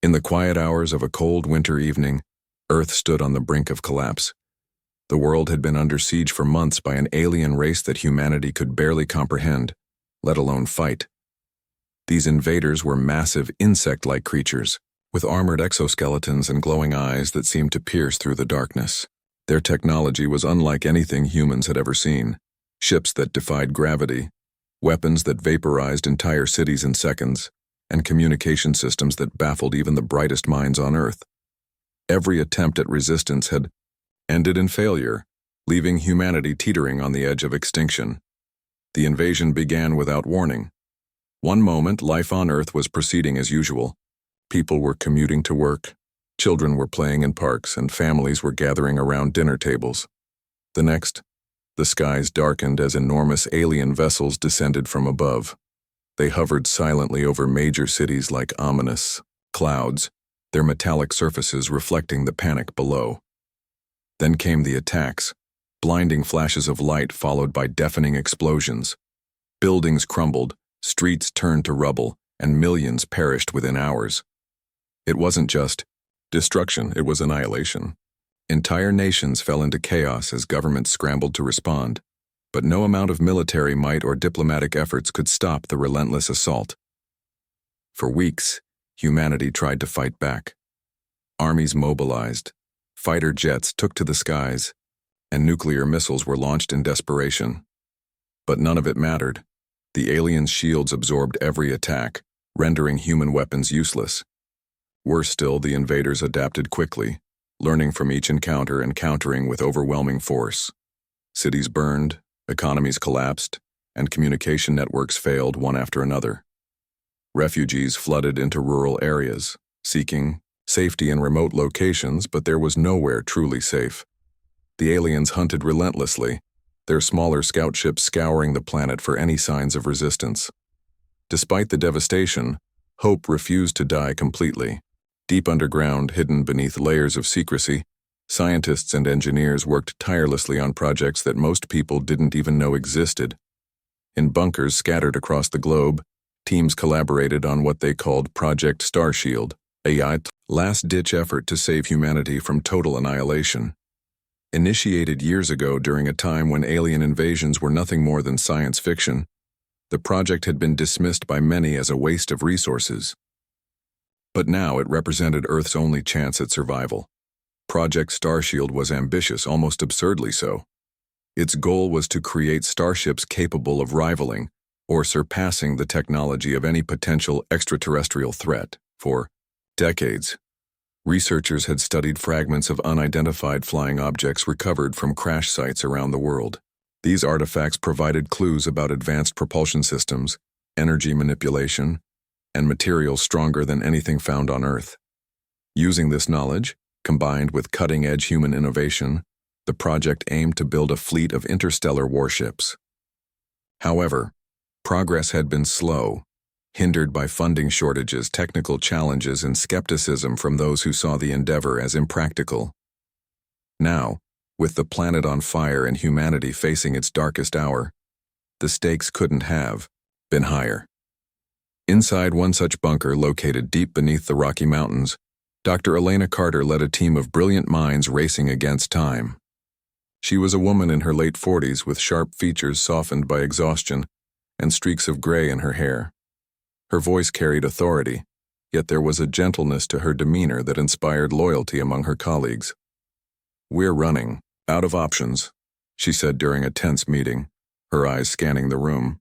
In the quiet hours of a cold winter evening, Earth stood on the brink of collapse. The world had been under siege for months by an alien race that humanity could barely comprehend, let alone fight. These invaders were massive insect-like creatures, with armored exoskeletons and glowing eyes that seemed to pierce through the darkness. Their technology was unlike anything humans had ever seen. Ships that defied gravity, weapons that vaporized entire cities in seconds, and communication systems that baffled even the brightest minds on Earth. Every attempt at resistance had ended in failure, leaving humanity teetering on the edge of extinction. The invasion began without warning. One moment, life on Earth was proceeding as usual. People were commuting to work, children were playing in parks, and families were gathering around dinner tables. The next, the skies darkened as enormous alien vessels descended from above. They hovered silently over major cities like ominous clouds, their metallic surfaces reflecting the panic below. Then came the attacks, blinding flashes of light followed by deafening explosions. Buildings crumbled, streets turned to rubble, and millions perished within hours. It wasn't just destruction, it was annihilation. Entire nations fell into chaos as governments scrambled to respond, but no amount of military might or diplomatic efforts could stop the relentless assault. For weeks, humanity tried to fight back. Armies mobilized, fighter jets took to the skies, and nuclear missiles were launched in desperation. But none of it mattered. The aliens' shields absorbed every attack, rendering human weapons useless. Worse still, the invaders adapted quickly, learning from each encounter and countering with overwhelming force. Cities burned, economies collapsed, and communication networks failed one after another. Refugees flooded into rural areas, seeking safety in remote locations, but there was nowhere truly safe. The aliens hunted relentlessly, their smaller scout ships scouring the planet for any signs of resistance. Despite the devastation, hope refused to die completely. Deep underground, hidden beneath layers of secrecy, scientists and engineers worked tirelessly on projects that most people didn't even know existed. In bunkers scattered across the globe, teams collaborated on what they called Project Starshield, a last-ditch effort to save humanity from total annihilation. Initiated years ago during a time when alien invasions were nothing more than science fiction, the project had been dismissed by many as a waste of resources. But now it represented Earth's only chance at survival. Project Starshield was ambitious, almost absurdly so. Its goal was to create starships capable of rivaling or surpassing the technology of any potential extraterrestrial threat. For decades, researchers had studied fragments of unidentified flying objects recovered from crash sites around the world. These artifacts provided clues about advanced propulsion systems, energy manipulation, and materials stronger than anything found on Earth. Using this knowledge, combined with cutting-edge human innovation, the project aimed to build a fleet of interstellar warships. However, progress had been slow, hindered by funding shortages, technical challenges, and skepticism from those who saw the endeavor as impractical. Now, with the planet on fire and humanity facing its darkest hour, the stakes couldn't have been higher. Inside one such bunker located deep beneath the Rocky Mountains, Dr. Elena Carter led a team of brilliant minds racing against time. She was a woman in her late 40s with sharp features softened by exhaustion and streaks of gray in her hair. Her voice carried authority, yet there was a gentleness to her demeanor that inspired loyalty among her colleagues. "We're running out of options," she said during a tense meeting, her eyes scanning the room.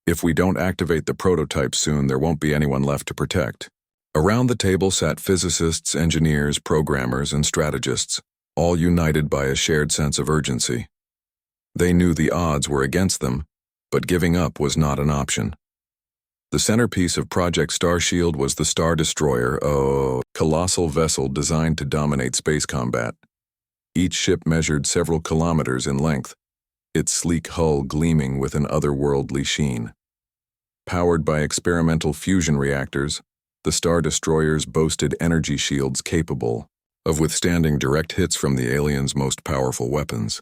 "If we don't activate the prototype soon, there won't be anyone left to protect." Around the table sat physicists, engineers, programmers, and strategists, all united by a shared sense of urgency. They knew the odds were against them, but giving up was not an option. The centerpiece of Project Starshield was the Star Destroyer, a colossal vessel designed to dominate space combat. Each ship measured several kilometers in length, its sleek hull gleaming with an otherworldly sheen. Powered by experimental fusion reactors, the Star Destroyers boasted energy shields capable of withstanding direct hits from the aliens' most powerful weapons.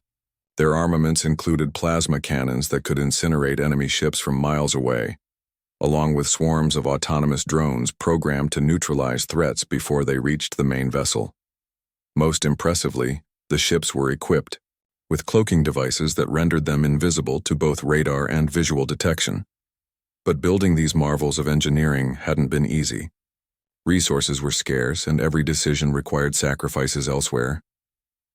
Their armaments included plasma cannons that could incinerate enemy ships from miles away, along with swarms of autonomous drones programmed to neutralize threats before they reached the main vessel. Most impressively, the ships were equipped with cloaking devices that rendered them invisible to both radar and visual detection. But building these marvels of engineering hadn't been easy. Resources were scarce, and every decision required sacrifices elsewhere.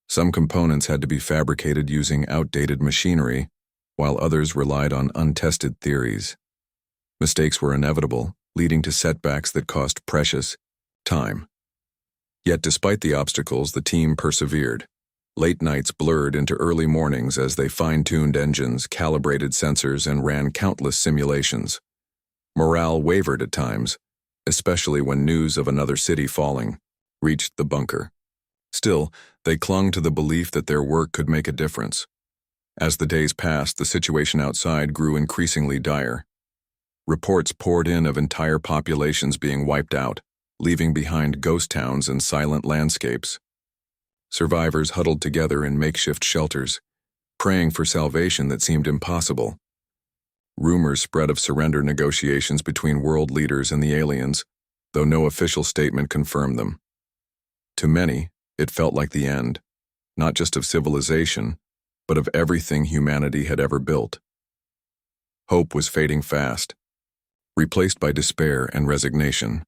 Some components had to be fabricated using outdated machinery, while others relied on untested theories. Mistakes were inevitable, leading to setbacks that cost precious time. Yet despite the obstacles, the team persevered. Late nights blurred into early mornings as they fine-tuned engines, calibrated sensors, and ran countless simulations. Morale wavered at times, especially when news of another city falling reached the bunker. Still, they clung to the belief that their work could make a difference. As the days passed, the situation outside grew increasingly dire. Reports poured in of entire populations being wiped out, leaving behind ghost towns and silent landscapes. Survivors huddled together in makeshift shelters, praying for salvation that seemed impossible. Rumors spread of surrender negotiations between world leaders and the aliens, though no official statement confirmed them. To many, it felt like the end, not just of civilization, but of everything humanity had ever built. Hope was fading fast, replaced by despair and resignation.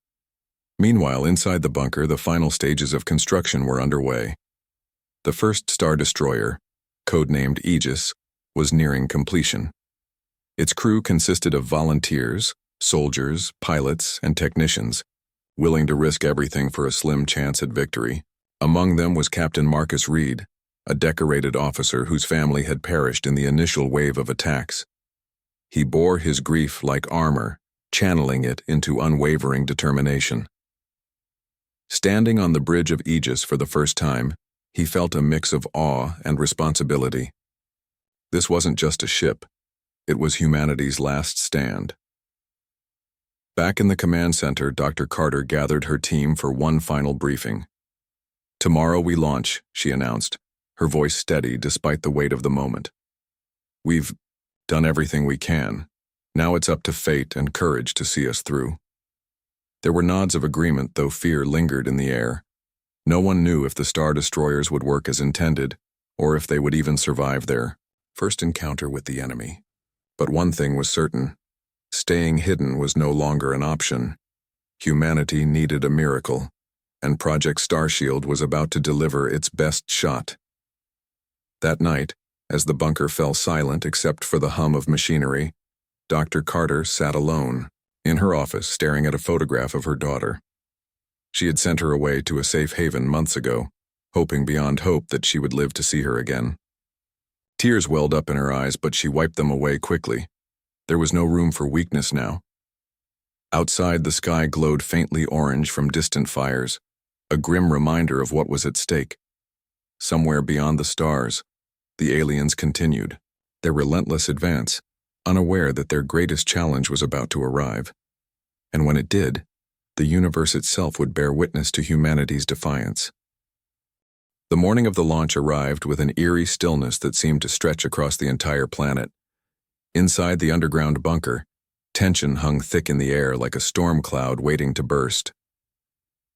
Meanwhile, inside the bunker, the final stages of construction were underway. The first Star Destroyer, codenamed Aegis, was nearing completion. Its crew consisted of volunteers, soldiers, pilots, and technicians, willing to risk everything for a slim chance at victory. Among them was Captain Marcus Reed, a decorated officer whose family had perished in the initial wave of attacks. He bore his grief like armor, channeling it into unwavering determination. Standing on the bridge of Aegis for the first time, he felt a mix of awe and responsibility. This wasn't just a ship, it was humanity's last stand. Back in the command center, Dr. Carter gathered her team for one final briefing. "Tomorrow we launch," she announced, her voice steady despite the weight of the moment. "We've done everything we can. Now it's up to fate and courage to see us through." There were nods of agreement, though fear lingered in the air. No one knew if the Star Destroyers would work as intended, or if they would even survive their first encounter with the enemy. But one thing was certain: staying hidden was no longer an option. Humanity needed a miracle, and Project Starshield was about to deliver its best shot. That night, as the bunker fell silent except for the hum of machinery, Dr. Carter sat alone in her office staring at a photograph of her daughter. She had sent her away to a safe haven months ago, hoping beyond hope that she would live to see her again. Tears welled up in her eyes, but she wiped them away quickly. There was no room for weakness now. Outside, the sky glowed faintly orange from distant fires, a grim reminder of what was at stake. Somewhere beyond the stars, the aliens continued their relentless advance, unaware that their greatest challenge was about to arrive. And when it did, the universe itself would bear witness to humanity's defiance. The morning of the launch arrived with an eerie stillness that seemed to stretch across the entire planet. Inside the underground bunker, tension hung thick in the air like a storm cloud waiting to burst.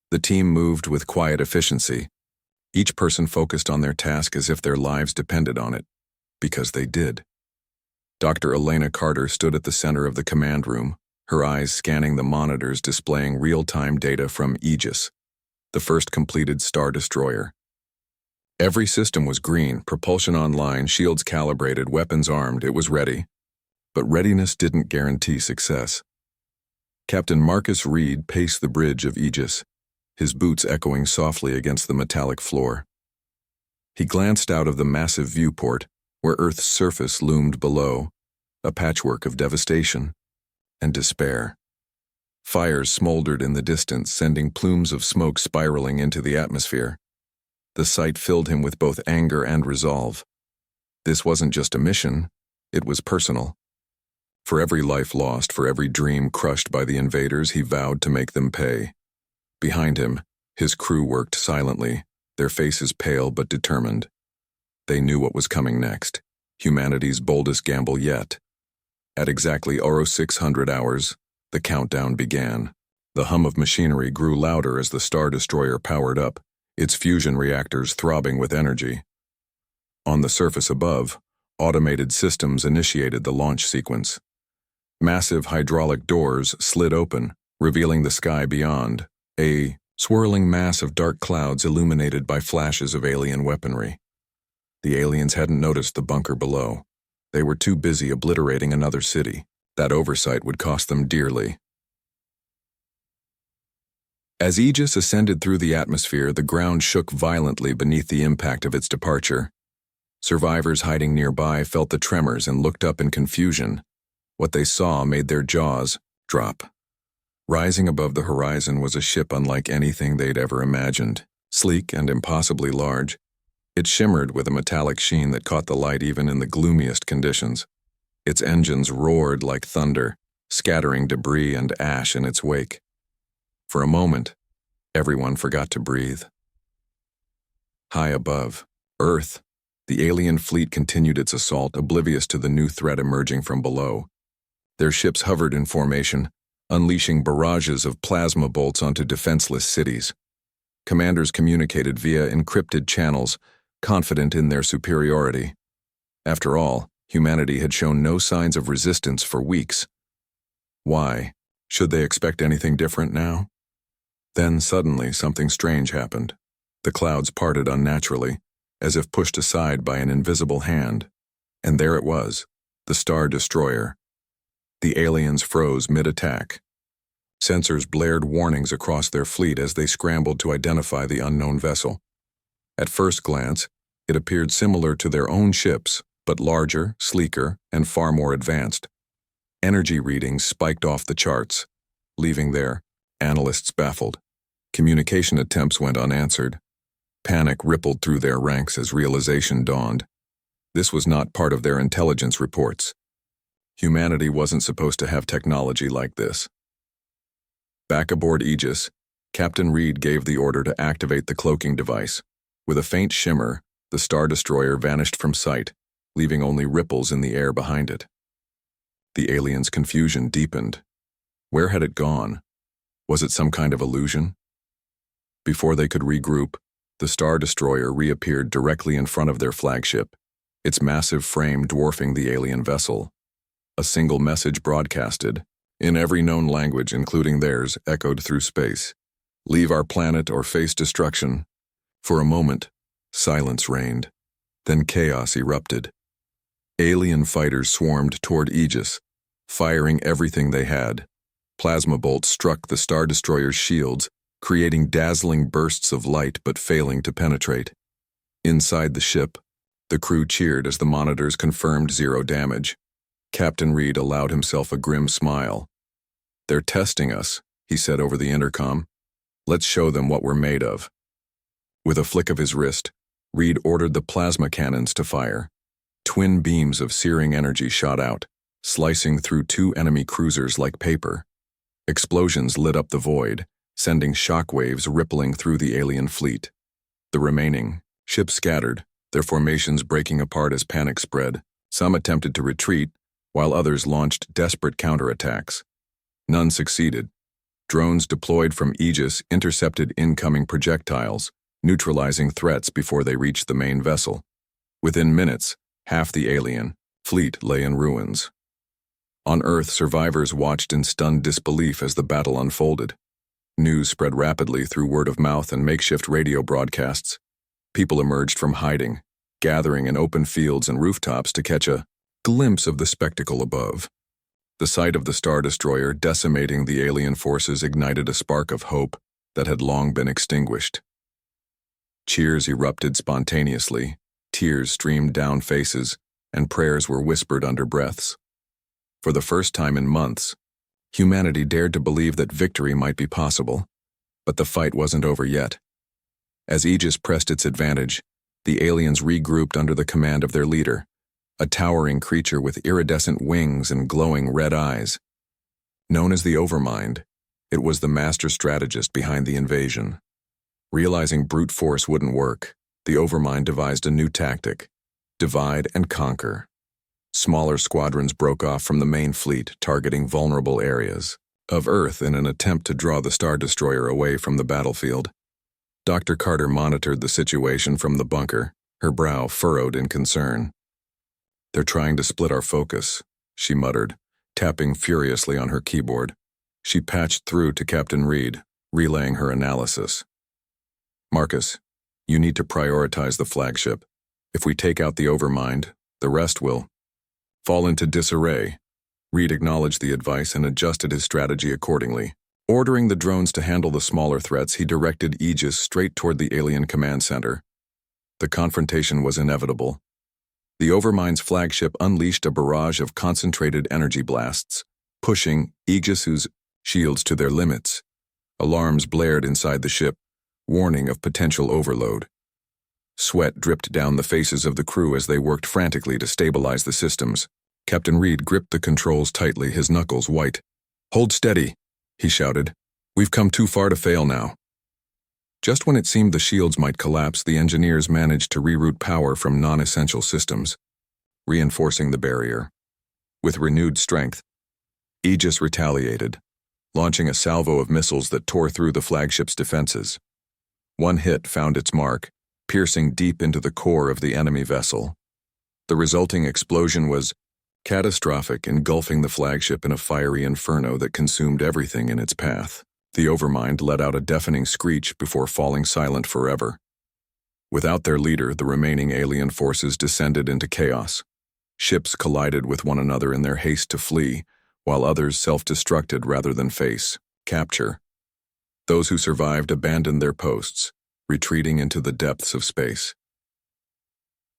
The team moved with quiet efficiency, each person focused on their task as if their lives depended on it, because they did. Dr. Elena Carter stood at the center of the command room, her eyes scanning the monitors displaying real-time data from Aegis, the first completed Star Destroyer. Every system was green, propulsion online, shields calibrated, weapons armed. It was ready. But readiness didn't guarantee success. Captain Marcus Reed paced the bridge of Aegis, his boots echoing softly against the metallic floor. He glanced out of the massive viewport, where Earth's surface loomed below, a patchwork of devastation and despair. Fires smoldered in the distance, sending plumes of smoke spiraling into the atmosphere. The sight filled him with both anger and resolve. This wasn't just a mission, it was personal. For every life lost, for every dream crushed by the invaders, he vowed to make them pay. Behind him, his crew worked silently, their faces pale but determined. They knew what was coming next, humanity's boldest gamble yet. At exactly 0600 hours, The countdown began. The hum of machinery grew louder as the Star Destroyer powered up, its fusion reactors throbbing with energy. On the surface above, automated systems initiated the launch sequence. Massive hydraulic doors slid open, revealing the sky beyond, a swirling mass of dark clouds illuminated by flashes of alien weaponry. The aliens hadn't noticed the bunker below. They were too busy obliterating another city. That oversight would cost them dearly. As Aegis ascended through the atmosphere, the ground shook violently beneath the impact of its departure. Survivors hiding nearby felt the tremors and looked up in confusion. What they saw made their jaws drop. Rising above the horizon was a ship unlike anything they'd ever imagined, sleek and impossibly large. It shimmered with a metallic sheen that caught the light even in the gloomiest conditions. Its engines roared like thunder, scattering debris and ash in its wake. For a moment, everyone forgot to breathe. High above, Earth, the alien fleet continued its assault, oblivious to the new threat emerging from below. Their ships hovered in formation, unleashing barrages of plasma bolts onto defenseless cities. Commanders communicated via encrypted channels, confident in their superiority. After all, humanity had shown no signs of resistance for weeks. Why? Should they expect anything different now? Then suddenly something strange happened. The clouds parted unnaturally, as if pushed aside by an invisible hand. And there it was, the Star Destroyer. The aliens froze mid-attack. Sensors blared warnings across their fleet as they scrambled to identify the unknown vessel. At first glance, it appeared similar to their own ships, but larger, sleeker, and far more advanced. Energy readings spiked off the charts, leaving their analysts baffled. Communication attempts went unanswered. Panic rippled through their ranks as realization dawned. This was not part of their intelligence reports. Humanity wasn't supposed to have technology like this. Back aboard Aegis, Captain Reed gave the order to activate the cloaking device. With a faint shimmer, the Star Destroyer vanished from sight, leaving only ripples in the air behind it. The aliens' confusion deepened. Where had it gone? Was it some kind of illusion? Before they could regroup, the Star Destroyer reappeared directly in front of their flagship, its massive frame dwarfing the alien vessel. A single message broadcasted, in every known language including theirs, echoed through space. Leave our planet or face destruction. For a moment, silence reigned. Then chaos erupted. Alien fighters swarmed toward Aegis, firing everything they had. Plasma bolts struck the Star Destroyer's shields, creating dazzling bursts of light but failing to penetrate. Inside the ship, the crew cheered as the monitors confirmed zero damage. Captain Reed allowed himself a grim smile. "They're testing us," he said over the intercom. "Let's show them what we're made of." With a flick of his wrist, Reed ordered the plasma cannons to fire. Twin beams of searing energy shot out, slicing through two enemy cruisers like paper. Explosions lit up the void, sending shockwaves rippling through the alien fleet. The remaining ships scattered, their formations breaking apart as panic spread. Some attempted to retreat, while others launched desperate counterattacks. None succeeded. Drones deployed from Aegis intercepted incoming projectiles, neutralizing threats before they reached the main vessel. Within minutes, half the alien fleet lay in ruins. On Earth, survivors watched in stunned disbelief as the battle unfolded. News spread rapidly through word of mouth and makeshift radio broadcasts. People emerged from hiding, gathering in open fields and rooftops to catch a glimpse of the spectacle above. The sight of the Star Destroyer decimating the alien forces ignited a spark of hope that had long been extinguished. Cheers erupted spontaneously, tears streamed down faces, and prayers were whispered under breaths. For the first time in months, humanity dared to believe that victory might be possible, but the fight wasn't over yet. As Aegis pressed its advantage, the aliens regrouped under the command of their leader, a towering creature with iridescent wings and glowing red eyes. Known as the Overmind, it was the master strategist behind the invasion. Realizing brute force wouldn't work, the Overmind devised a new tactic: divide and conquer. Smaller squadrons broke off from the main fleet, targeting vulnerable areas. of Earth in an attempt to draw the Star Destroyer away from the battlefield. Dr. Carter monitored the situation from the bunker, her brow furrowed in concern. "They're trying to split our focus," she muttered, tapping furiously on her keyboard. She patched through to Captain Reed, relaying her analysis. "Marcus, you need to prioritize the flagship. If we take out the Overmind, the rest will fall into disarray." Reed acknowledged the advice and adjusted his strategy accordingly. Ordering the drones to handle the smaller threats, he directed Aegis straight toward the alien command center. The confrontation was inevitable. The Overmind's flagship unleashed a barrage of concentrated energy blasts, pushing Aegis's shields to their limits. Alarms blared inside the ship, warning of potential overload. Sweat dripped down the faces of the crew as they worked frantically to stabilize the systems. Captain Reed gripped the controls tightly, his knuckles white. "Hold steady," he shouted. "We've come too far to fail now." Just when it seemed the shields might collapse, the engineers managed to reroute power from non-essential systems, reinforcing the barrier. With renewed strength, Aegis retaliated, launching a salvo of missiles that tore through the flagship's defenses. One hit found its mark, piercing deep into the core of the enemy vessel. The resulting explosion was catastrophic, engulfing the flagship in a fiery inferno that consumed everything in its path. The Overmind let out a deafening screech before falling silent forever. Without their leader, the remaining alien forces descended into chaos. Ships collided with one another in their haste to flee, while others self-destructed rather than face capture. Those who survived abandoned their posts, retreating into the depths of space.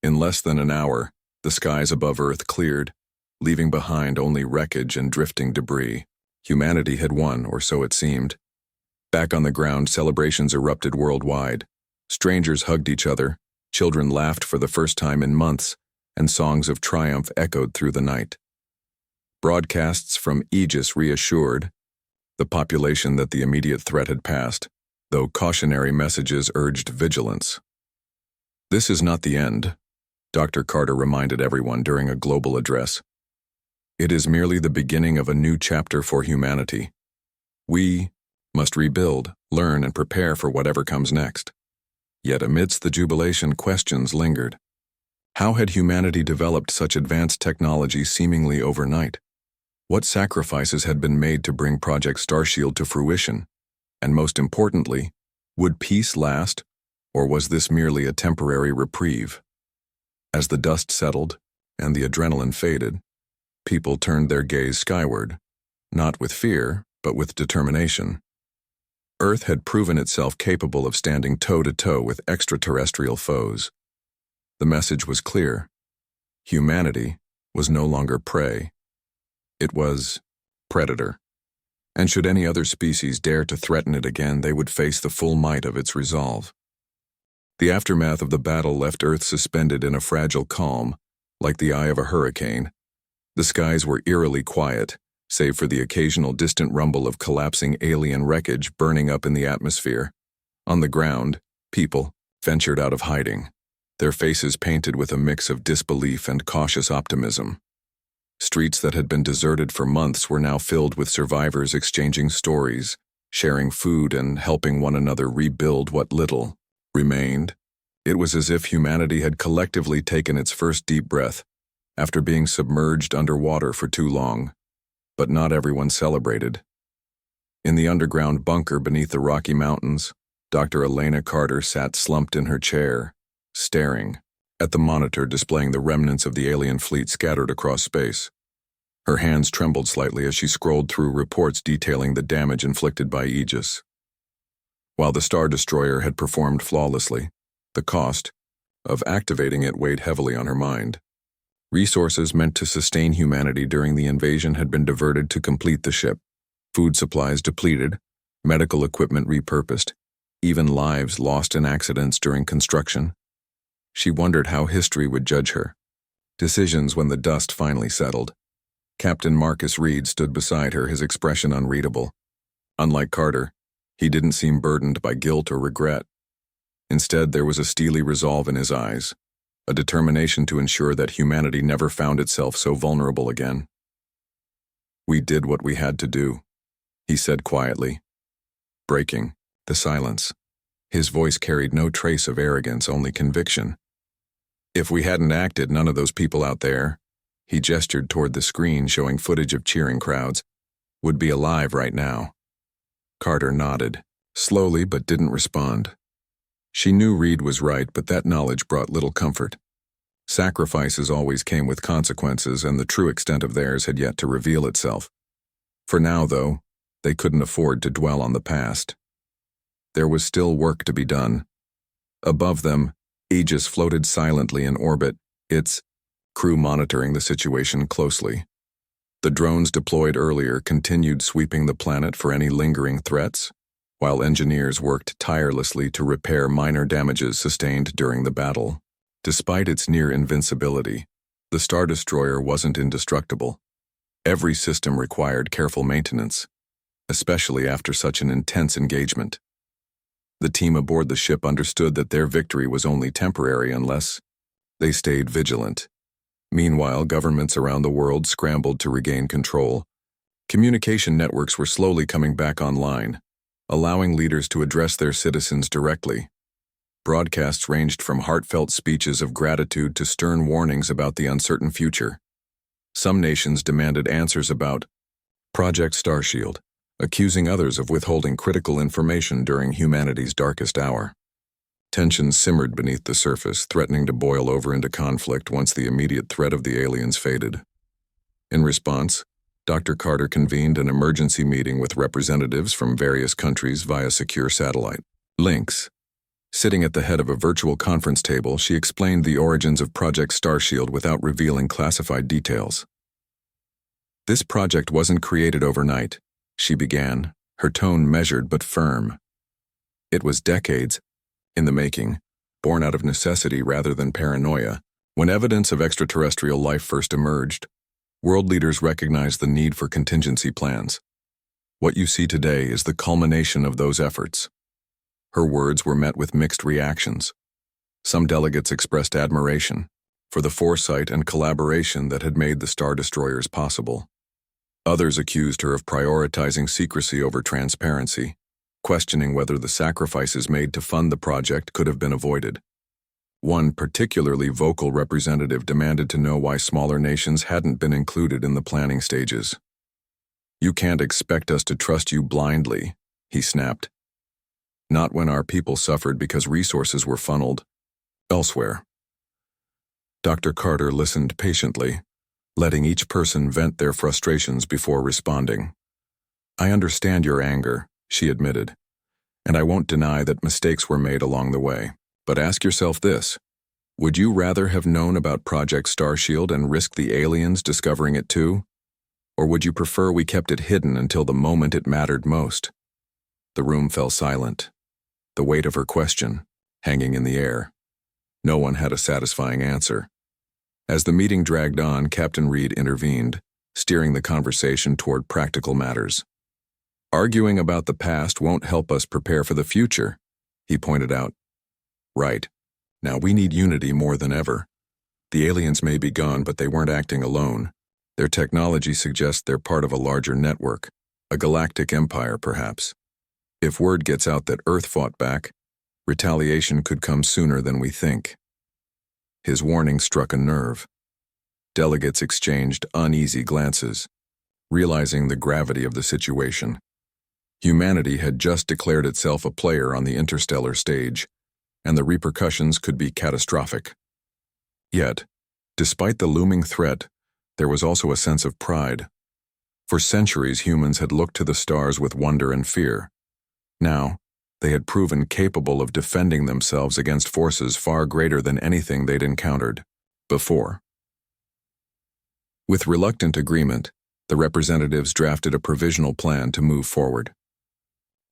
In less than an hour, the skies above Earth cleared, leaving behind only wreckage and drifting debris. Humanity had won, or so it seemed. Back on the ground, celebrations erupted worldwide. Strangers hugged each other, children laughed for the first time in months, and songs of triumph echoed through the night. Broadcasts from Aegis reassured the population that the immediate threat had passed, though cautionary messages urged vigilance. "This is not the end," Dr. Carter reminded everyone during a global address. "It is merely the beginning of a new chapter for humanity. We must rebuild, learn, and prepare for whatever comes next." Yet amidst the jubilation, questions lingered. How had humanity developed such advanced technology seemingly overnight? What sacrifices had been made to bring Project Starshield to fruition? And most importantly, would peace last, or was this merely a temporary reprieve? As the dust settled and the adrenaline faded, people turned their gaze skyward, not with fear, but with determination. Earth had proven itself capable of standing toe-to-toe with extraterrestrial foes. The message was clear. Humanity was no longer prey. It was predator. And should any other species dare to threaten it again, they would face the full might of its resolve. The aftermath of the battle left Earth suspended in a fragile calm, like the eye of a hurricane. The skies were eerily quiet, save for the occasional distant rumble of collapsing alien wreckage burning up in the atmosphere. On the ground, people ventured out of hiding, their faces painted with a mix of disbelief and cautious optimism. Streets that had been deserted for months were now filled with survivors exchanging stories, sharing food, and helping one another rebuild what little remained. It was as if humanity had collectively taken its first deep breath after being submerged underwater for too long. But not everyone celebrated. In the underground bunker beneath the Rocky Mountains, Dr. Elena Carter sat slumped in her chair, staring at the monitor displaying the remnants of the alien fleet scattered across space. Her hands trembled slightly as she scrolled through reports detailing the damage inflicted by Aegis. While the Star Destroyer had performed flawlessly, the cost of activating it weighed heavily on her mind. Resources meant to sustain humanity during the invasion had been diverted to complete the ship, food supplies depleted, medical equipment repurposed, even lives lost in accidents during construction. She wondered how history would judge her decisions when the dust finally settled. Captain Marcus Reed stood beside her, his expression unreadable. Unlike Carter, he didn't seem burdened by guilt or regret. Instead, there was a steely resolve in his eyes, a determination to ensure that humanity never found itself so vulnerable again. "We did what we had to do," he said quietly, breaking the silence. His voice carried no trace of arrogance, only conviction. If we hadn't acted, none of those people out there, he gestured toward the screen showing footage of cheering crowds, would be alive right now. Carter nodded, slowly, but didn't respond. She knew Reed was right, but that knowledge brought little comfort. Sacrifices always came with consequences, and the true extent of theirs had yet to reveal itself. For now, though, they couldn't afford to dwell on the past. There was still work to be done. Above them, Aegis floated silently in orbit, its crew monitoring the situation closely. The drones deployed earlier continued sweeping the planet for any lingering threats, while engineers worked tirelessly to repair minor damages sustained during the battle. Despite its near invincibility, the Star Destroyer wasn't indestructible. Every system required careful maintenance, especially after such an intense engagement. The team aboard the ship understood that their victory was only temporary unless they stayed vigilant. Meanwhile, governments around the world scrambled to regain control. Communication networks were slowly coming back online, allowing leaders to address their citizens directly. Broadcasts ranged from heartfelt speeches of gratitude to stern warnings about the uncertain future. Some nations demanded answers about Project Starshield, accusing others of withholding critical information during humanity's darkest hour. Tensions simmered beneath the surface, threatening to boil over into conflict once the immediate threat of the aliens faded. In response, Dr. Carter convened an emergency meeting with representatives from various countries via secure satellite links. Sitting at the head of a virtual conference table, she explained the origins of Project Starshield without revealing classified details. This project wasn't created overnight, she began, her tone measured but firm. It was decades in the making, born out of necessity rather than paranoia. When evidence of extraterrestrial life first emerged, world leaders recognized the need for contingency plans. What you see today is the culmination of those efforts. Her words were met with mixed reactions. Some delegates expressed admiration for the foresight and collaboration that had made the Star Destroyers possible. Others accused her of prioritizing secrecy over transparency, questioning whether the sacrifices made to fund the project could have been avoided. One particularly vocal representative demanded to know why smaller nations hadn't been included in the planning stages. "You can't expect us to trust you blindly," he snapped. "Not when our people suffered because resources were funneled elsewhere." Dr. Carter listened patiently, letting each person vent their frustrations before responding. "I understand your anger," she admitted, "and I won't deny that mistakes were made along the way. But ask yourself this: would you rather have known about Project Starshield and risk the aliens discovering it too? Or would you prefer we kept it hidden until the moment it mattered most?" The room fell silent, the weight of her question hanging in the air. No one had a satisfying answer. As the meeting dragged on, Captain Reed intervened, steering the conversation toward practical matters. "Arguing about the past won't help us prepare for the future," he pointed out. "Right. Now we need unity more than ever. The aliens may be gone, but they weren't acting alone. Their technology suggests they're part of a larger network, a galactic empire perhaps. If word gets out that Earth fought back, retaliation could come sooner than we think." His warning struck a nerve. Delegates exchanged uneasy glances, realizing the gravity of the situation. Humanity had just declared itself a player on the interstellar stage, and the repercussions could be catastrophic. Yet, despite the looming threat, there was also a sense of pride. For centuries, humans had looked to the stars with wonder and fear. Now, they had proven capable of defending themselves against forces far greater than anything they'd encountered before. With reluctant agreement, the representatives drafted a provisional plan to move forward.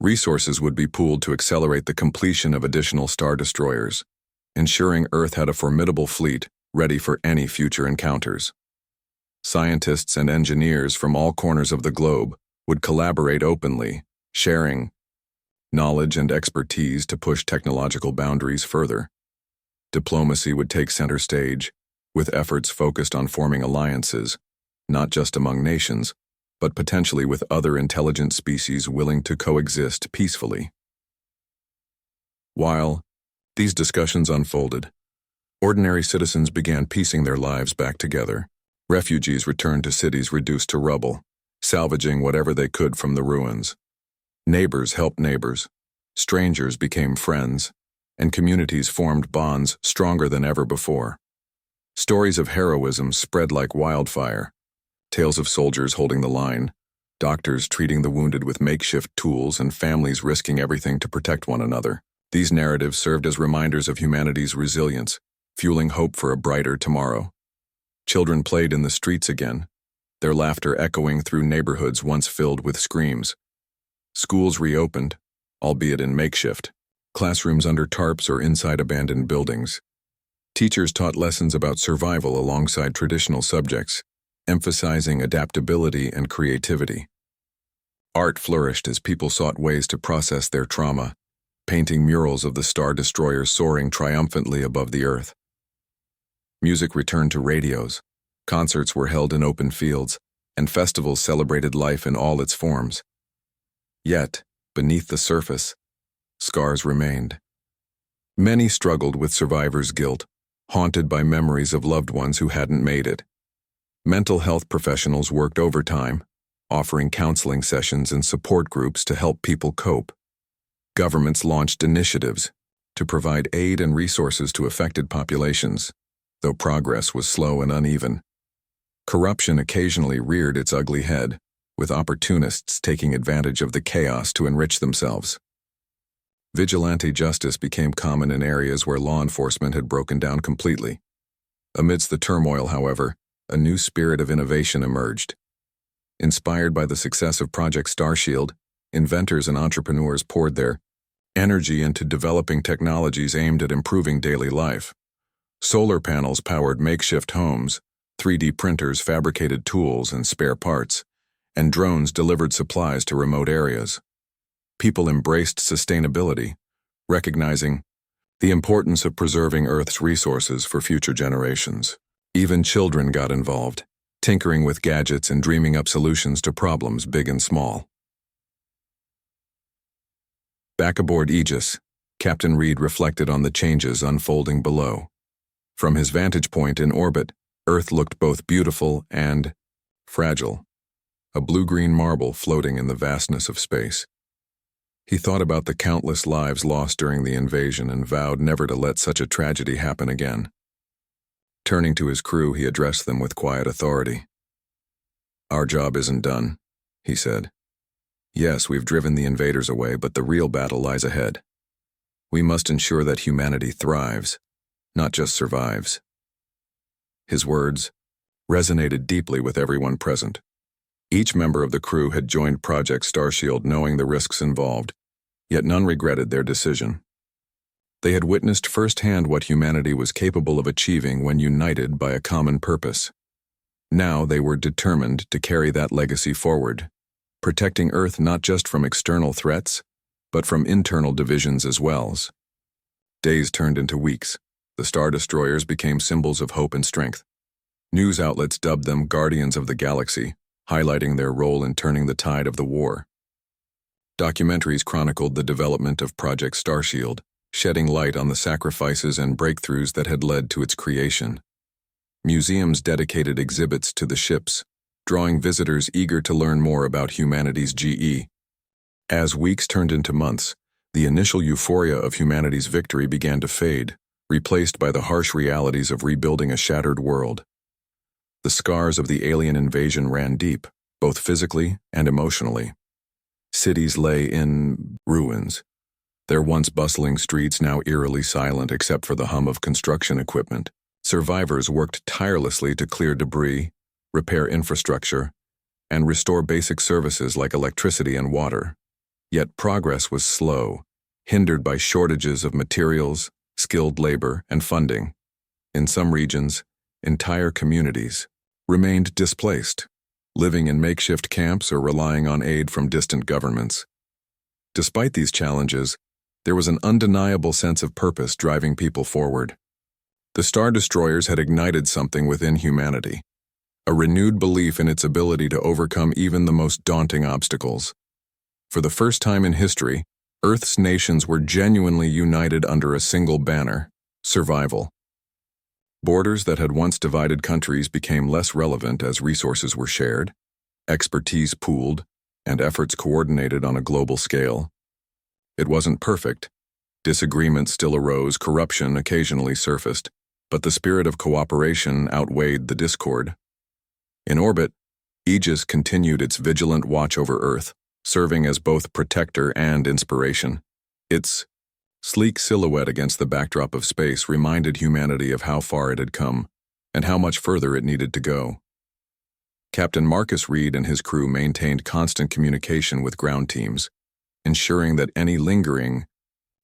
Resources would be pooled to accelerate the completion of additional Star Destroyers, ensuring Earth had a formidable fleet ready for any future encounters. Scientists and engineers from all corners of the globe would collaborate openly, sharing knowledge and expertise to push technological boundaries further. Diplomacy would take center stage, with efforts focused on forming alliances, not just among nations, but potentially with other intelligent species willing to coexist peacefully. While these discussions unfolded, ordinary citizens began piecing their lives back together. Refugees returned to cities reduced to rubble, salvaging whatever they could from the ruins. Neighbors helped neighbors, strangers became friends, and communities formed bonds stronger than ever before. Stories of heroism spread like wildfire, tales of soldiers holding the line, doctors treating the wounded with makeshift tools, and families risking everything to protect one another. These narratives served as reminders of humanity's resilience, fueling hope for a brighter tomorrow. Children played in the streets again, their laughter echoing through neighborhoods once filled with screams. Schools reopened, albeit in makeshift, classrooms under tarps or inside abandoned buildings. Teachers taught lessons about survival alongside traditional subjects, emphasizing adaptability and creativity. Art flourished as people sought ways to process their trauma, painting murals of the Star Destroyer soaring triumphantly above the Earth. Music returned to radios, concerts were held in open fields, and festivals celebrated life in all its forms. Yet, beneath the surface, scars remained. Many struggled with survivor's guilt, haunted by memories of loved ones who hadn't made it. Mental health professionals worked overtime, offering counseling sessions and support groups to help people cope. Governments launched initiatives to provide aid and resources to affected populations, though progress was slow and uneven. Corruption occasionally reared its ugly head, with opportunists taking advantage of the chaos to enrich themselves. Vigilante justice became common in areas where law enforcement had broken down completely. Amidst the turmoil, however, a new spirit of innovation emerged. Inspired by the success of Project Starshield, inventors and entrepreneurs poured their energy into developing technologies aimed at improving daily life. Solar panels powered makeshift homes, 3D printers fabricated tools and spare parts, and drones delivered supplies to remote areas. People embraced sustainability, recognizing the importance of preserving Earth's resources for future generations. Even children got involved, tinkering with gadgets and dreaming up solutions to problems big and small. Back aboard Aegis, Captain Reed reflected on the changes unfolding below. From his vantage point in orbit, Earth looked both beautiful and fragile, a blue-green marble floating in the vastness of space. He thought about the countless lives lost during the invasion and vowed never to let such a tragedy happen again. Turning to his crew, he addressed them with quiet authority. "Our job isn't done," he said. "Yes, we've driven the invaders away, but the real battle lies ahead. We must ensure that humanity thrives, not just survives." His words resonated deeply with everyone present. Each member of the crew had joined Project Starshield knowing the risks involved, yet none regretted their decision. They had witnessed firsthand what humanity was capable of achieving when united by a common purpose. Now they were determined to carry that legacy forward, protecting Earth not just from external threats, but from internal divisions as well. Days turned into weeks. The Star Destroyers became symbols of hope and strength. News outlets dubbed them Guardians of the Galaxy, highlighting their role in turning the tide of the war. Documentaries chronicled the development of Project Starshield, shedding light on the sacrifices and breakthroughs that had led to its creation. Museums dedicated exhibits to the ships, drawing visitors eager to learn more about humanity's GE. As weeks turned into months, the initial euphoria of humanity's victory began to fade, replaced by the harsh realities of rebuilding a shattered world. The scars of the alien invasion ran deep, both physically and emotionally. Cities lay in ruins, their once bustling streets now eerily silent except for the hum of construction equipment. Survivors worked tirelessly to clear debris, repair infrastructure, and restore basic services like electricity and water. Yet progress was slow, hindered by shortages of materials, skilled labor, and funding. In some regions, entire communities remained displaced, living in makeshift camps or relying on aid from distant governments. Despite these challenges, there was an undeniable sense of purpose driving people forward. The Star Destroyers had ignited something within humanity, a renewed belief in its ability to overcome even the most daunting obstacles. For the first time in history, Earth's nations were genuinely united under a single banner: survival. Borders that had once divided countries became less relevant as resources were shared, expertise pooled, and efforts coordinated on a global scale. It wasn't perfect. Disagreements still arose, corruption occasionally surfaced, but the spirit of cooperation outweighed the discord. In orbit, Aegis continued its vigilant watch over Earth, serving as both protector and inspiration. Its sleek silhouette against the backdrop of space reminded humanity of how far it had come, and how much further it needed to go. Captain Marcus Reed and his crew maintained constant communication with ground teams, ensuring that any lingering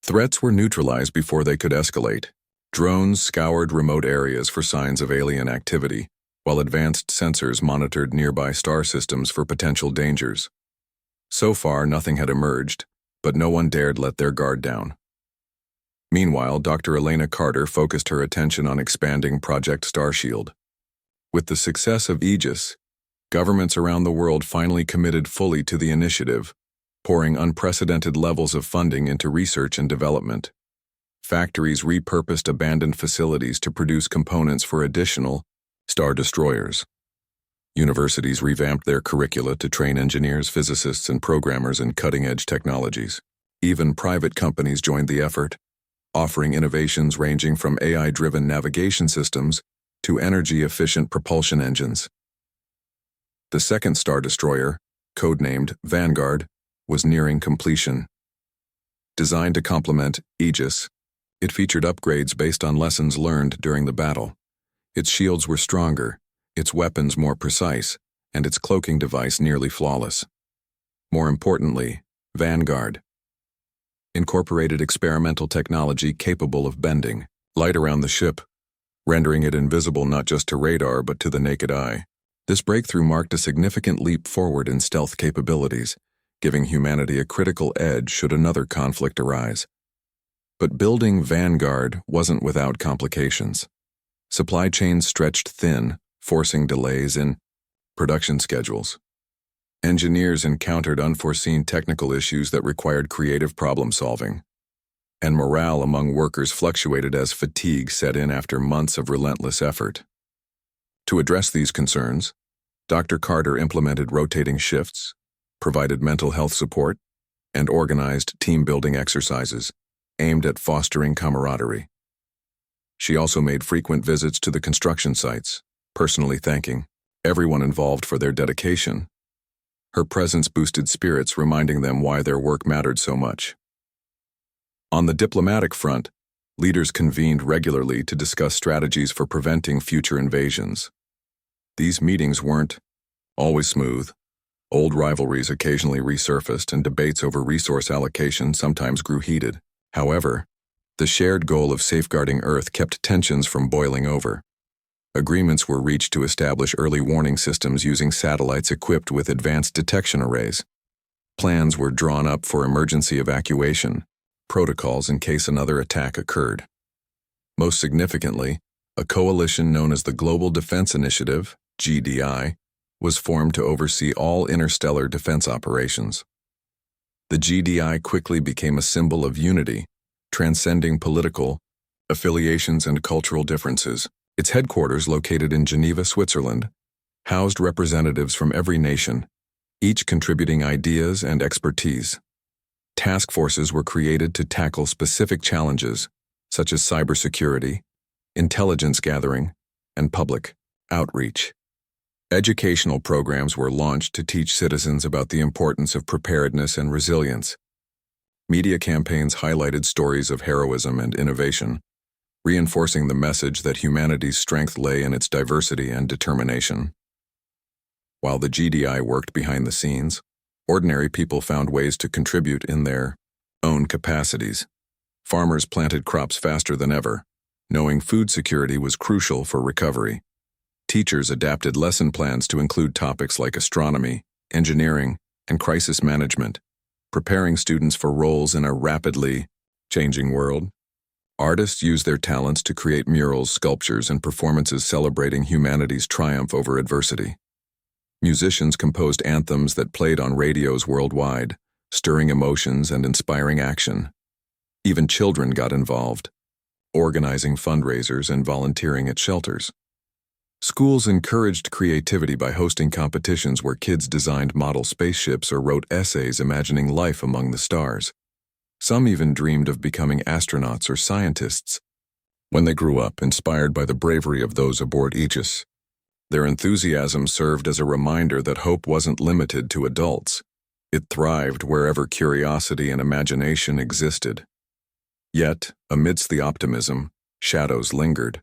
threats were neutralized before they could escalate. Drones scoured remote areas for signs of alien activity, while advanced sensors monitored nearby star systems for potential dangers. So far, nothing had emerged, but no one dared let their guard down. Meanwhile, Dr. Elena Carter focused her attention on expanding Project Starshield. With the success of Aegis, governments around the world finally committed fully to the initiative, pouring unprecedented levels of funding into research and development. Factories repurposed abandoned facilities to produce components for additional star destroyers. Universities revamped their curricula to train engineers, physicists, and programmers in cutting-edge technologies. Even private companies joined the effort, offering innovations ranging from AI-driven navigation systems to energy-efficient propulsion engines. The second Star Destroyer, codenamed Vanguard, was nearing completion. Designed to complement Aegis, it featured upgrades based on lessons learned during the battle. Its shields were stronger, its weapons more precise, and its cloaking device nearly flawless. More importantly, Vanguard incorporated experimental technology capable of bending light around the ship, rendering it invisible not just to radar but to the naked eye. This breakthrough marked a significant leap forward in stealth capabilities, giving humanity a critical edge should another conflict arise. But building Vanguard wasn't without complications. Supply chains stretched thin, forcing delays in production schedules. Engineers encountered unforeseen technical issues that required creative problem-solving, and morale among workers fluctuated as fatigue set in after months of relentless effort. To address these concerns, Dr. Carter implemented rotating shifts, provided mental health support, and organized team-building exercises aimed at fostering camaraderie. She also made frequent visits to the construction sites, personally thanking everyone involved for their dedication. Her presence boosted spirits, reminding them why their work mattered so much. On the diplomatic front, leaders convened regularly to discuss strategies for preventing future invasions. These meetings weren't always smooth. Old rivalries occasionally resurfaced, and debates over resource allocation sometimes grew heated. However, the shared goal of safeguarding Earth kept tensions from boiling over. Agreements were reached to establish early warning systems using satellites equipped with advanced detection arrays. Plans were drawn up for emergency evacuation, protocols in case another attack occurred. Most significantly, a coalition known as the Global Defense Initiative, GDI, was formed to oversee all interstellar defense operations. The GDI quickly became a symbol of unity, transcending political affiliations and cultural differences. Its headquarters, located in Geneva, Switzerland, housed representatives from every nation, each contributing ideas and expertise. Task forces were created to tackle specific challenges, such as cybersecurity, intelligence gathering, and public outreach. Educational programs were launched to teach citizens about the importance of preparedness and resilience. Media campaigns highlighted stories of heroism and innovation, reinforcing the message that humanity's strength lay in its diversity and determination. While the GDI worked behind the scenes, ordinary people found ways to contribute in their own capacities. Farmers planted crops faster than ever, knowing food security was crucial for recovery. Teachers adapted lesson plans to include topics like astronomy, engineering, and crisis management, preparing students for roles in a rapidly changing world. Artists used their talents to create murals, sculptures, and performances celebrating humanity's triumph over adversity. Musicians composed anthems that played on radios worldwide, stirring emotions and inspiring action. Even children got involved, organizing fundraisers and volunteering at shelters. Schools encouraged creativity by hosting competitions where kids designed model spaceships or wrote essays imagining life among the stars. Some even dreamed of becoming astronauts or scientists. When they grew up, inspired by the bravery of those aboard Aegis, their enthusiasm served as a reminder that hope wasn't limited to adults. It thrived wherever curiosity and imagination existed. Yet, amidst the optimism, shadows lingered.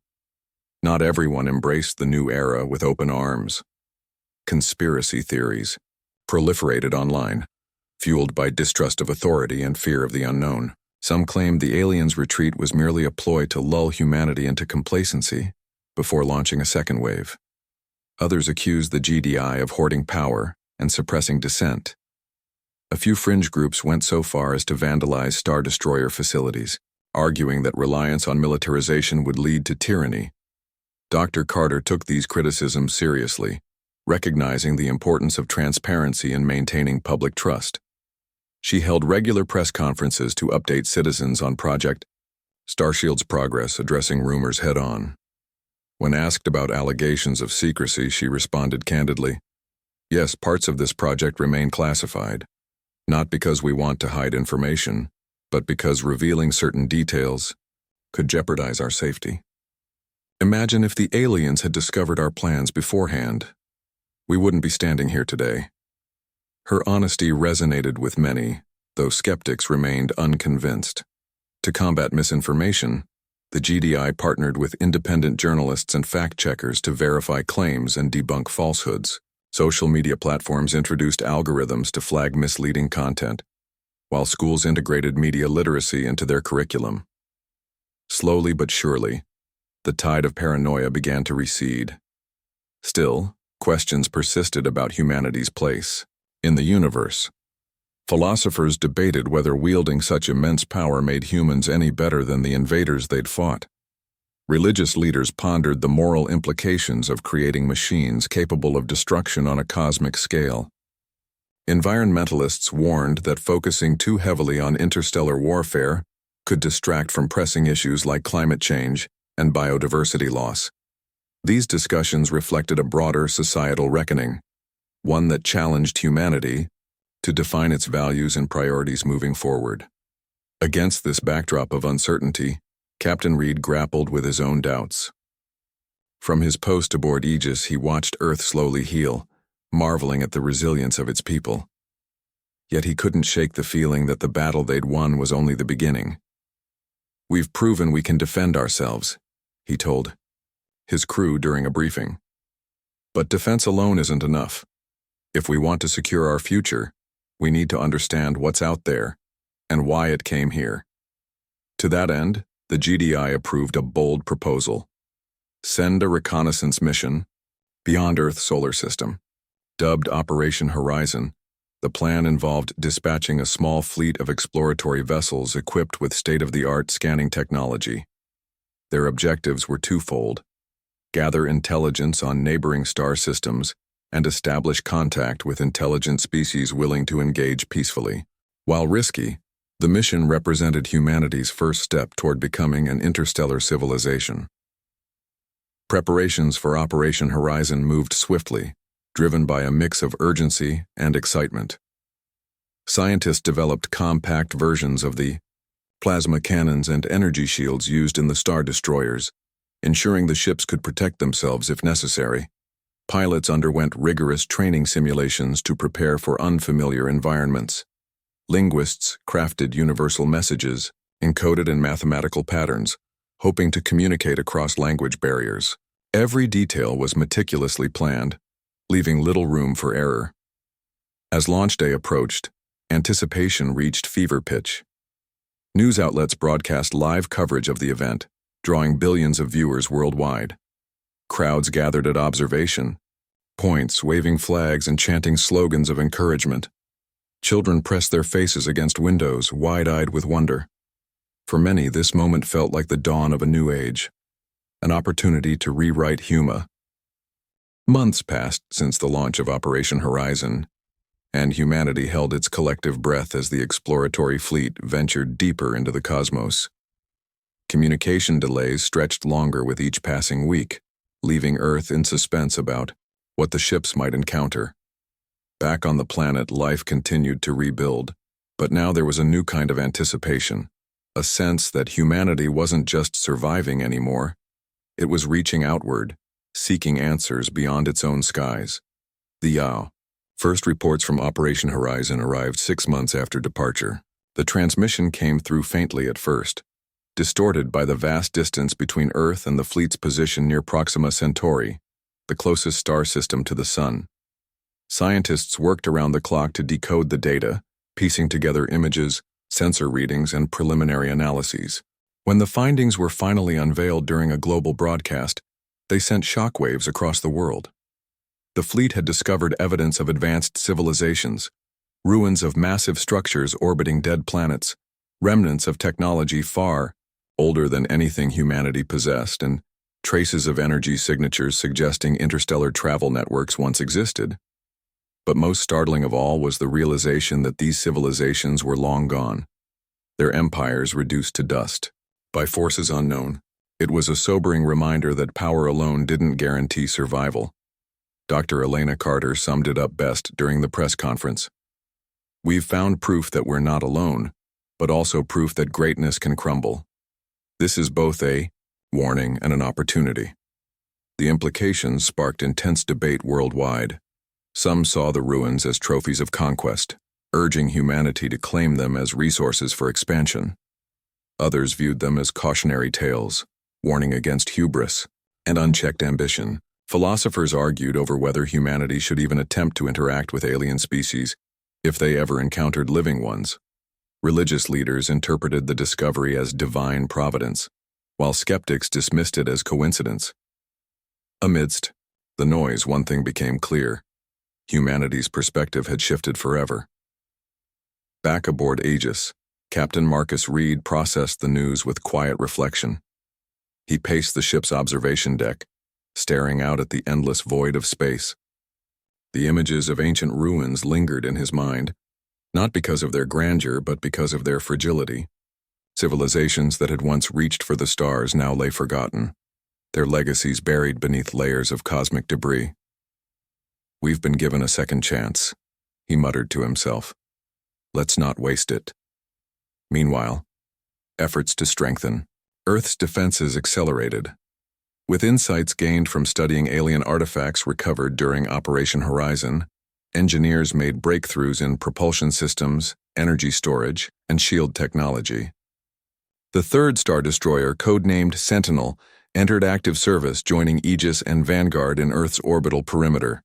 Not everyone embraced the new era with open arms. Conspiracy theories proliferated online, fueled by distrust of authority and fear of the unknown. Some claimed the aliens' retreat was merely a ploy to lull humanity into complacency before launching a second wave. Others accused the GDI of hoarding power and suppressing dissent. A few fringe groups went so far as to vandalize Star Destroyer facilities, arguing that reliance on militarization would lead to tyranny. Dr. Carter took these criticisms seriously, recognizing the importance of transparency in maintaining public trust. She held regular press conferences to update citizens on Project Starshield's progress, addressing rumors head-on. When asked about allegations of secrecy, she responded candidly, "Yes, parts of this project remain classified, not because we want to hide information, but because revealing certain details could jeopardize our safety. Imagine if the aliens had discovered our plans beforehand. We wouldn't be standing here today." Her honesty resonated with many, though skeptics remained unconvinced. To combat misinformation, the GDI partnered with independent journalists and fact-checkers to verify claims and debunk falsehoods. Social media platforms introduced algorithms to flag misleading content, while schools integrated media literacy into their curriculum. Slowly but surely, the tide of paranoia began to recede. Still, questions persisted about humanity's place in the universe. Philosophers debated whether wielding such immense power made humans any better than the invaders they'd fought. Religious leaders pondered the moral implications of creating machines capable of destruction on a cosmic scale. Environmentalists warned that focusing too heavily on interstellar warfare could distract from pressing issues like climate change and biodiversity loss. These discussions reflected a broader societal reckoning, one that challenged humanity to define its values and priorities moving forward. Against this backdrop of uncertainty, Captain Reed grappled with his own doubts. From his post aboard Aegis, he watched Earth slowly heal, marveling at the resilience of its people. Yet he couldn't shake the feeling that the battle they'd won was only the beginning. "We've proven we can defend ourselves," he told his crew during a briefing. "But defense alone isn't enough. If we want to secure our future, we need to understand what's out there and why it came here." To that end, the GDI approved a bold proposal: send a reconnaissance mission beyond Earth's solar system. Dubbed Operation Horizon, the plan involved dispatching a small fleet of exploratory vessels equipped with state-of-the-art scanning technology. Their objectives were twofold: gather intelligence on neighboring star systems and establish contact with intelligent species willing to engage peacefully. While risky, the mission represented humanity's first step toward becoming an interstellar civilization. Preparations for Operation Horizon moved swiftly, driven by a mix of urgency and excitement. Scientists developed compact versions of the plasma cannons and energy shields used in the Star Destroyers, ensuring the ships could protect themselves if necessary. Pilots underwent rigorous training simulations to prepare for unfamiliar environments. Linguists crafted universal messages, encoded in mathematical patterns, hoping to communicate across language barriers. Every detail was meticulously planned, leaving little room for error. As launch day approached, anticipation reached fever pitch. News outlets broadcast live coverage of the event, drawing billions of viewers worldwide. Crowds gathered at observation points, waving flags and chanting slogans of encouragement. Children pressed their faces against windows, wide-eyed with wonder. For many, this moment felt like the dawn of a new age, an opportunity to rewrite Huma. Months passed since the launch of Operation Horizon, and humanity held its collective breath as the exploratory fleet ventured deeper into the cosmos. Communication delays stretched longer with each passing week, leaving Earth in suspense about what the ships might encounter. Back on the planet, life continued to rebuild, but now there was a new kind of anticipation, a sense that humanity wasn't just surviving anymore. It was reaching outward, seeking answers beyond its own skies. The Yao. First reports from Operation Horizon arrived 6 months after departure. The transmission came through faintly at first, distorted by the vast distance between Earth and the fleet's position near Proxima Centauri, the closest star system to the Sun. Scientists worked around the clock to decode the data, piecing together images, sensor readings, and preliminary analyses. When the findings were finally unveiled during a global broadcast, they sent shockwaves across the world. The fleet had discovered evidence of advanced civilizations, ruins of massive structures orbiting dead planets, remnants of technology far older than anything humanity possessed, and traces of energy signatures suggesting interstellar travel networks once existed. But most startling of all was the realization that these civilizations were long gone, their empires reduced to dust by forces unknown. It was a sobering reminder that power alone didn't guarantee survival. Dr. Elena Carter summed it up best during the press conference. "We've found proof that we're not alone, but also proof that greatness can crumble. This is both a warning and an opportunity." The implications sparked intense debate worldwide. Some saw the ruins as trophies of conquest, urging humanity to claim them as resources for expansion. Others viewed them as cautionary tales, warning against hubris and unchecked ambition. Philosophers argued over whether humanity should even attempt to interact with alien species if they ever encountered living ones. Religious leaders interpreted the discovery as divine providence, while skeptics dismissed it as coincidence. Amidst the noise, one thing became clear: humanity's perspective had shifted forever. Back aboard Aegis, Captain Marcus Reed processed the news with quiet reflection. He paced the ship's observation deck, staring out at the endless void of space. The images of ancient ruins lingered in his mind, not because of their grandeur but because of their fragility. Civilizations that had once reached for the stars now lay forgotten, their legacies buried beneath layers of cosmic debris. "We've been given a second chance," he muttered to himself. "Let's not waste it." Meanwhile, efforts to strengthen Earth's defenses accelerated. With insights gained from studying alien artifacts recovered during Operation Horizon, engineers made breakthroughs in propulsion systems, energy storage, and shield technology. The third Star Destroyer, codenamed Sentinel, entered active service, joining Aegis and Vanguard in Earth's orbital perimeter.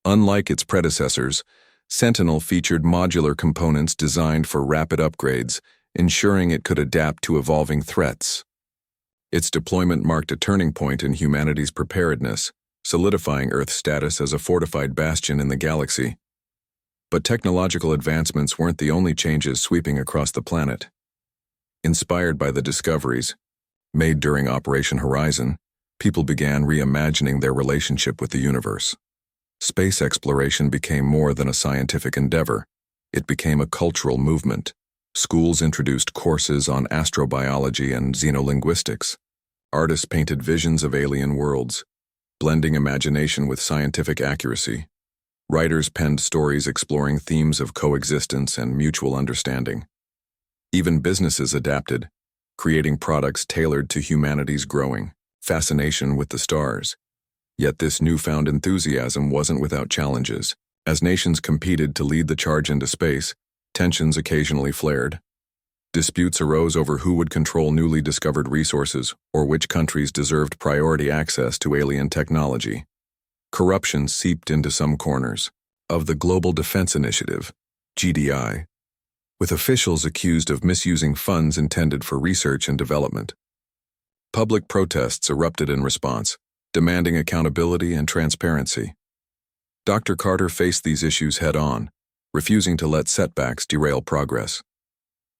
Unlike its predecessors, Sentinel featured modular components designed for rapid upgrades, ensuring it could adapt to evolving threats. Its deployment marked a turning point in humanity's preparedness, solidifying Earth's status as a fortified bastion in the galaxy. But technological advancements weren't the only changes sweeping across the planet. Inspired by the discoveries made during Operation Horizon, people began reimagining their relationship with the universe. Space exploration became more than a scientific endeavor. It became a cultural movement. Schools introduced courses on astrobiology and xenolinguistics. Artists painted visions of alien worlds, blending imagination with scientific accuracy. Writers penned stories exploring themes of coexistence and mutual understanding. Even businesses adapted, creating products tailored to humanity's growing fascination with the stars. Yet this newfound enthusiasm wasn't without challenges. As nations competed to lead the charge into space, tensions occasionally flared. Disputes arose over who would control newly discovered resources or which countries deserved priority access to alien technology. Corruption seeped into some corners of the Global Defense Initiative, GDI, with officials accused of misusing funds intended for research and development. Public protests erupted in response, demanding accountability and transparency. Dr. Carter faced these issues head-on, refusing to let setbacks derail progress.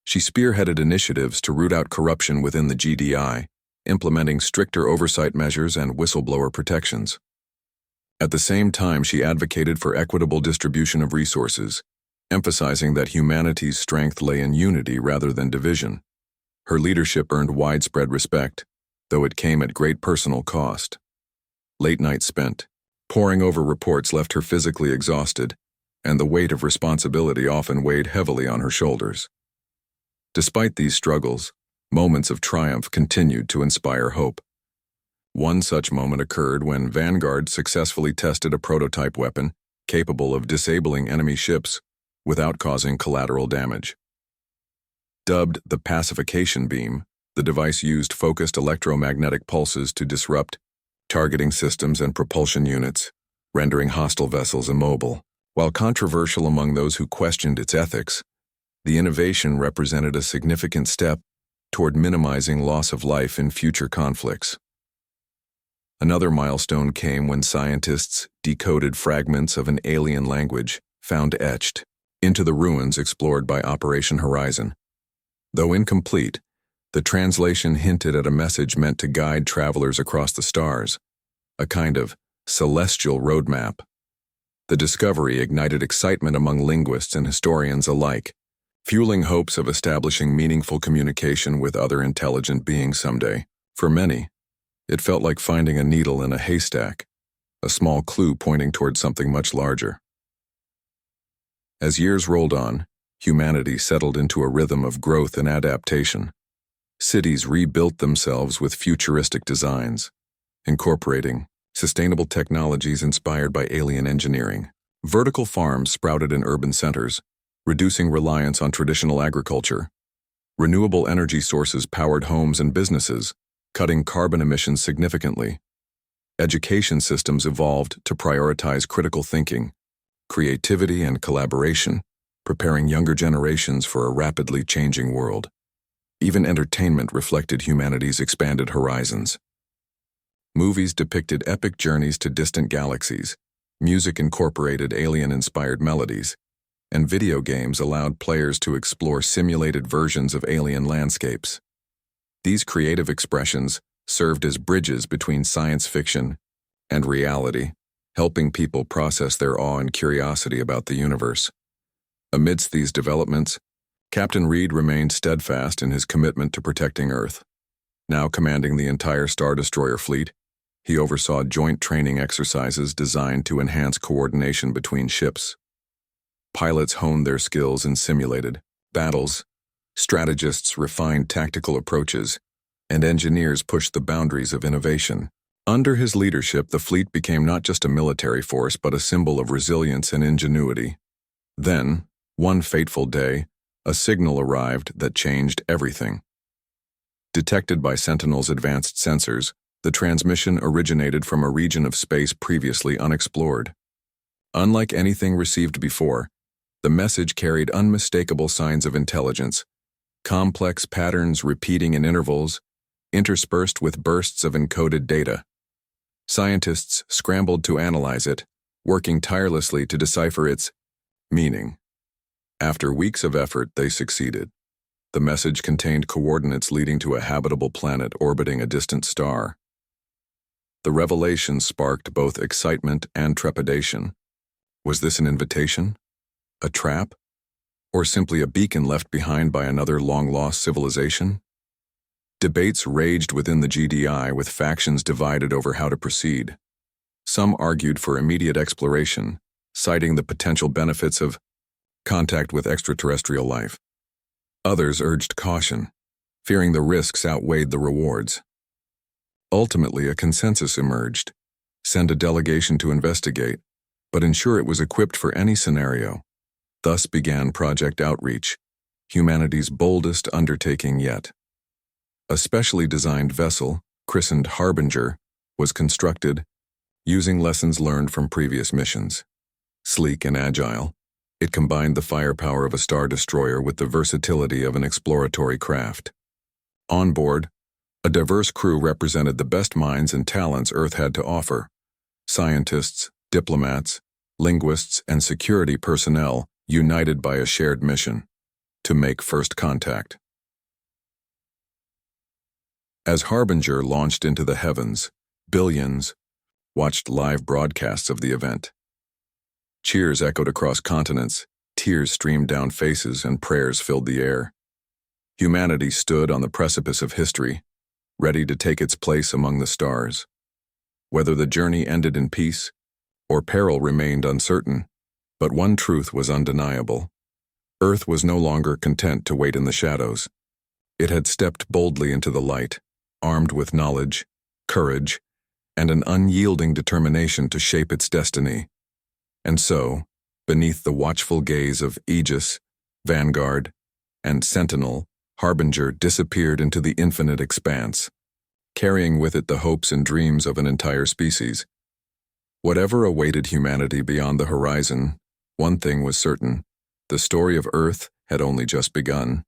She spearheaded initiatives to root out corruption within the GDI, implementing stricter oversight measures and whistleblower protections. At the same time, she advocated for equitable distribution of resources, emphasizing that humanity's strength lay in unity rather than division. Her leadership earned widespread respect, though it came at great personal cost. Late nights spent poring over reports left her physically exhausted, and the weight of responsibility often weighed heavily on her shoulders. Despite these struggles, moments of triumph continued to inspire hope. One such moment occurred when Vanguard successfully tested a prototype weapon capable of disabling enemy ships without causing collateral damage. Dubbed the pacification beam, the device used focused electromagnetic pulses to disrupt targeting systems and propulsion units, rendering hostile vessels immobile. While controversial among those who questioned its ethics, the innovation represented a significant step toward minimizing loss of life in future conflicts. Another milestone came when scientists decoded fragments of an alien language found etched into the ruins explored by Operation Horizon. Though incomplete, the translation hinted at a message meant to guide travelers across the stars, a kind of celestial roadmap. The discovery ignited excitement among linguists and historians alike, fueling hopes of establishing meaningful communication with other intelligent beings someday. For many, it felt like finding a needle in a haystack, a small clue pointing toward something much larger. As years rolled on, humanity settled into a rhythm of growth and adaptation. Cities rebuilt themselves with futuristic designs, incorporating sustainable technologies inspired by alien engineering. Vertical farms sprouted in urban centers, reducing reliance on traditional agriculture. Renewable energy sources powered homes and businesses, cutting carbon emissions significantly. Education systems evolved to prioritize critical thinking, creativity, and collaboration, preparing younger generations for a rapidly changing world. Even entertainment reflected humanity's expanded horizons. Movies depicted epic journeys to distant galaxies, music incorporated alien-inspired melodies, and video games allowed players to explore simulated versions of alien landscapes. These creative expressions served as bridges between science fiction and reality, helping people process their awe and curiosity about the universe. Amidst these developments, Captain Reed remained steadfast in his commitment to protecting Earth. Now commanding the entire Star Destroyer fleet, he oversaw joint training exercises designed to enhance coordination between ships. Pilots honed their skills in simulated battles, strategists refined tactical approaches, and engineers pushed the boundaries of innovation. Under his leadership, the fleet became not just a military force but a symbol of resilience and ingenuity. Then, one fateful day, a signal arrived that changed everything. Detected by Sentinel's advanced sensors, the transmission originated from a region of space previously unexplored. Unlike anything received before, the message carried unmistakable signs of intelligence, complex patterns repeating in intervals, interspersed with bursts of encoded data. Scientists scrambled to analyze it, working tirelessly to decipher its meaning. After weeks of effort, they succeeded. The message contained coordinates leading to a habitable planet orbiting a distant star. The revelation sparked both excitement and trepidation. Was this an invitation? A trap? Or simply a beacon left behind by another long-lost civilization? Debates raged within the GDI, with factions divided over how to proceed. Some argued for immediate exploration, citing the potential benefits of contact with extraterrestrial life. Others urged caution, fearing the risks outweighed the rewards. Ultimately, a consensus emerged: send a delegation to investigate, but ensure it was equipped for any scenario. Thus began Project Outreach, humanity's boldest undertaking yet. A specially designed vessel, christened Harbinger, was constructed, using lessons learned from previous missions. Sleek and agile, it combined the firepower of a star destroyer with the versatility of an exploratory craft. On board, a diverse crew represented the best minds and talents Earth had to offer: scientists, diplomats, linguists, and security personnel united by a shared mission: to make first contact. As Harbinger launched into the heavens, billions watched live broadcasts of the event. Cheers echoed across continents, tears streamed down faces, and prayers filled the air. Humanity stood on the precipice of history, ready to take its place among the stars. Whether the journey ended in peace or peril remained uncertain, but one truth was undeniable. Earth was no longer content to wait in the shadows. It had stepped boldly into the light, armed with knowledge, courage, and an unyielding determination to shape its destiny. And so, beneath the watchful gaze of Aegis, Vanguard, and Sentinel, Harbinger disappeared into the infinite expanse, carrying with it the hopes and dreams of an entire species. Whatever awaited humanity beyond the horizon, one thing was certain: the story of Earth had only just begun.